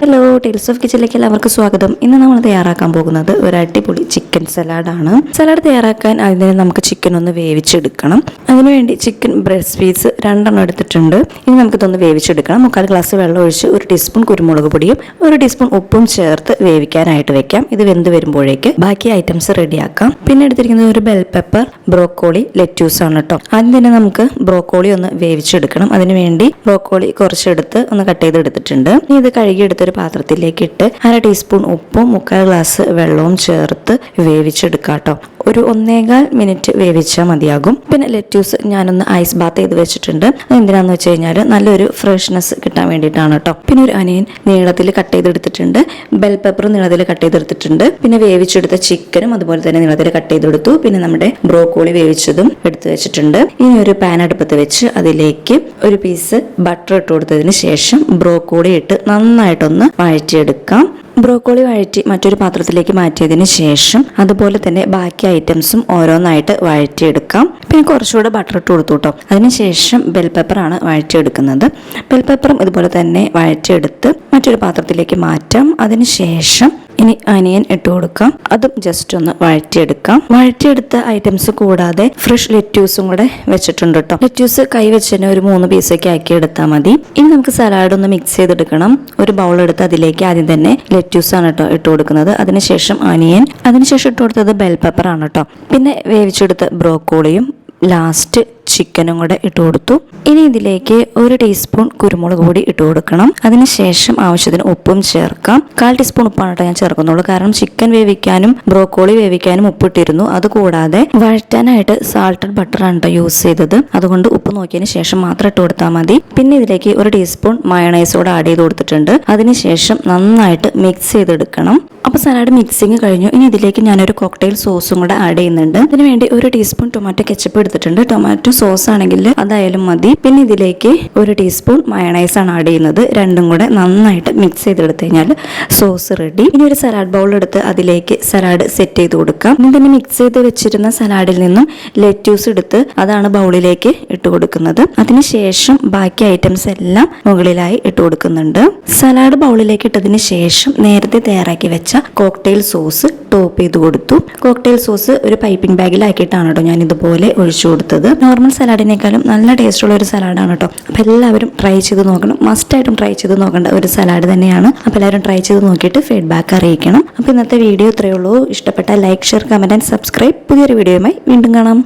Hello, tales of കിച്ചണിലേക്ക് എല്ലാവർക്കും സ്വാഗതം. ഇന്ന് നമ്മൾ തയ്യാറാക്കാൻ പോകുന്നത് ഒരു അടിപൊളി ചിക്കൻ സലാഡാണ്. സലാഡ് തയ്യാറാക്കാൻ അതിന് നമുക്ക് ചിക്കൻ ഒന്ന് വേവിച്ചെടുക്കണം. അതിനുവേണ്ടി ചിക്കൻ ബ്രസ്റ്റ് പീസ് 2 എടുത്തിട്ടുണ്ട്. ഇനി നമുക്കിതൊന്ന് വേവിച്ചെടുക്കണം. 3/4 ഗ്ലാസ് വെള്ളം ഒഴിച്ച് 1 ടീസ്പൂൺ കുരുമുളക് പൊടിയും 1 ടീസ്പൂൺ ഉപ്പും ചേർത്ത് വേവിക്കാനായിട്ട് വെക്കാം. ഇത് വെന്ത് വരുമ്പോഴേക്ക് ബാക്കി ഐറ്റംസ് റെഡിയാക്കാം. പിന്നെ എടുത്തിരിക്കുന്നത് ഒരു ബെൽ പെപ്പർ, ബ്രോക്കോളി, ലെറ്റ്യൂസ് ആണ് കേട്ടോ. ആദ്യം തന്നെ നമുക്ക് ബ്രോക്കോളി ഒന്ന് വേവിച്ചെടുക്കണം. അതിനുവേണ്ടി ബ്രോക്കോളി കുറച്ചെടുത്ത് ഒന്ന് കട്ട് ചെയ്തെടുത്തിട്ടുണ്ട്. ഇനി ഇത് കഴുകിയെടുത്തൊരു പാത്രത്തിലേക്ക് ഇട്ട് 1/2 ടീസ്പൂൺ ഉപ്പും 3/4 ഗ്ലാസ് വെള്ളവും ചേർത്ത് വേവിച്ചെടുക്കാം കേട്ടോ. ഒരു 1.25 മിനിറ്റ് വേവിച്ചാൽ മതിയാകും. പിന്നെ ലെറ്റ്യൂസ് ഞാനൊന്ന് ഐസ് ബാത്ത് ചെയ്ത് വെച്ചിട്ടുണ്ട്. അതെന്തിനാന്ന് വെച്ച് കഴിഞ്ഞാൽ നല്ലൊരു ഫ്രഷ്നെസ് കിട്ടാൻ വേണ്ടിയിട്ടാണ് കേട്ടോ. പിന്നെ ഒരു അനിയൻ നീളത്തിൽ കട്ട് ചെയ്തെടുത്തിട്ടുണ്ട്. ബെൽ പെപ്പർ നീളത്തിൽ കട്ട് ചെയ്തെടുത്തിട്ടുണ്ട്. പിന്നെ വേവിച്ചെടുത്ത ചിക്കനും അതുപോലെ തന്നെ നീളത്തിൽ കട്ട് ചെയ്തെടുത്തു. പിന്നെ നമ്മുടെ ബ്രോക്കോളി വേവിച്ചതും എടുത്തു വെച്ചിട്ടുണ്ട്. ഇനി ഒരു പാൻ അടുപ്പത്ത് വെച്ച് അതിലേക്ക് ഒരു പീസ് ബട്ടർ ഇട്ട് കൊടുത്തതിന് ശേഷം ബ്രോക്കോളി ഇട്ട് നന്നായിട്ടൊന്ന് വഴറ്റിയെടുക്കാം. ബ്രോക്കോളി വഴറ്റി മറ്റൊരു പാത്രത്തിലേക്ക് മാറ്റിയതിന് ശേഷം അതുപോലെ തന്നെ ബാക്കി ഐറ്റംസും ഓരോന്നായിട്ട് വഴറ്റിയെടുക്കാം. പിന്നെ കുറച്ചുകൂടെ ബട്ടർ ഇട്ട് കൊടുത്തു കേട്ടോ. അതിനുശേഷം ബെൽ പെപ്പറാണ് വഴറ്റിയെടുക്കുന്നത്. ബെൽ പെപ്പറും ഇതുപോലെ തന്നെ വഴറ്റിയെടുത്ത് മറ്റൊരു പാത്രത്തിലേക്ക് മാറ്റാം. അതിനുശേഷം ഇനി അനിയൻ ഇട്ട് കൊടുക്കാം. അതും ജസ്റ്റ് ഒന്ന് വഴറ്റിയെടുക്കാം. വഴറ്റിയെടുത്ത ഐറ്റംസ് കൂടാതെ ഫ്രഷ് ലെറ്റ്യൂസും കൂടെ വെച്ചിട്ടുണ്ട് കേട്ടോ. ലെറ്റ്യൂസ് കൈ വെച്ചതിന് ഒരു 3 പീസൊക്കെ ആക്കി എടുത്താൽ മതി. ഇനി നമുക്ക് സലാഡ് ഒന്ന് മിക്സ് ചെയ്തെടുക്കണം. ഒരു ബൗൾ എടുത്ത് അതിലേക്ക് ആദ്യം തന്നെ ലെറ്റ്യൂസ് ആണ് കേട്ടോ ഇട്ട് കൊടുക്കുന്നത്. അതിനുശേഷം അനിയൻ, അതിനുശേഷം ഇട്ട് കൊടുത്തത് ബെൽ പെപ്പർ ആണ് കേട്ടോ. പിന്നെ വേവിച്ചെടുത്ത ബ്രോക്കോളിയും ലാസ്റ്റ് ചിക്കനും കൂടെ ഇട്ട് കൊടുത്തു. ഇനി ഇതിലേക്ക് 1 ടീസ്പൂൺ കുരുമുളക് പൊടി ഇട്ട് കൊടുക്കണം. അതിനുശേഷം ആവശ്യത്തിന് ഉപ്പും ചേർക്കാം. 1/4 ടീസ്പൂൺ ഉപ്പാണ് കേട്ടോ ഞാൻ ചേർക്കുന്നുള്ളൂ. കാരണം ചിക്കൻ വേവിക്കാനും ബ്രോക്കോളി വേവിക്കാനും ഉപ്പിട്ടിരുന്നു. അതുകൂടാതെ വഴറ്റാനായിട്ട് സാൾട്ടഡ് ബട്ടറാണ് കേട്ടോ യൂസ് ചെയ്തത്. അതുകൊണ്ട് ഉപ്പ് നോക്കിയതിന് ശേഷം മാത്രം ഇട്ട് കൊടുത്താൽ മതി. പിന്നെ ഇതിലേക്ക് 1 ടീസ്പൂൺ മയോണൈസ് കൂടെ ആഡ് ചെയ്ത് കൊടുത്തിട്ടുണ്ട്. അതിനുശേഷം നന്നായിട്ട് മിക്സ് ചെയ്തെടുക്കണം. അപ്പോൾ സലാഡ് മിക്സിങ് കഴിഞ്ഞു. ഇനി ഇതിലേക്ക് ഞാനൊരു കോക്ടെയിൽ സോസും കൂടെ ആഡ് ചെയ്യുന്നുണ്ട്. അതിനുവേണ്ടി 1 ടീസ്പൂൺ ടൊമാറ്റോ കെച്ചപ്പ് എടുത്തിട്ടുണ്ട്. ടൊമാറ്റോ സോസ് ആണെങ്കിൽ അതായാലും മതി. പിന്നെ ഇതിലേക്ക് 1 ടീസ്പൂൺ മയോണൈസ് ആണ് ആഡ് ചെയ്യുന്നത്. രണ്ടും കൂടെ നന്നായിട്ട് മിക്സ് ചെയ്തെടുത്ത് കഴിഞ്ഞാൽ സോസ് റെഡി. ഇനി ഒരു സലാഡ് ബൗൾ എടുത്ത് അതിലേക്ക് സലാഡ് സെറ്റ് ചെയ്ത് കൊടുക്കാം. ഇനി തന്നെ മിക്സ് ചെയ്ത് വെച്ചിരുന്ന സലാഡിൽ നിന്നും ലെറ്റ്യൂസ് എടുത്ത് അതാണ് ബൗളിലേക്ക് ഇട്ട് കൊടുക്കുന്നത്. അതിനുശേഷം ബാക്കി ഐറ്റംസ് എല്ലാം മുകളിലായി ഇട്ട് കൊടുക്കുന്നുണ്ട്. സലാഡ് ബൗളിലേക്ക് ഇട്ടതിന് ശേഷം നേരത്തെ തയ്യാറാക്കി വെച്ച കോക്ടെയിൽ സോസ് ടോപ്പ് ചെയ്ത് കൊടുത്തു. കോക്ടെയിൽ സോസ് ഒരു പൈപ്പിംഗ് ബാഗിലാക്കിയിട്ടാണ് കേട്ടോ ഞാൻ ഇതുപോലെ ഒഴിച്ചു കൊടുത്തത്. നോർമൽ സലാഡിനേക്കാളും നല്ല ടേസ്റ്റുള്ള ഒരു സലാഡാണ് കേട്ടോ. അപ്പോൾ എല്ലാവരും ട്രൈ ചെയ്ത് നോക്കണം. മസ്റ്റായിട്ടും ട്രൈ ചെയ്ത് നോക്കേണ്ട ഒരു സലാഡ് തന്നെയാണ്. അപ്പോൾ എല്ലാവരും ട്രൈ ചെയ്ത് നോക്കിയിട്ട് ഫീഡ്ബാക്ക് അറിയിക്കണം. അപ്പോൾ ഇന്നത്തെ വീഡിയോ ഇത്രയേ ഉള്ളൂ. ഇഷ്ടപ്പെട്ട like, share, comment and subscribe. പുതിയൊരു വീഡിയോയുമായി വീണ്ടും കാണാം.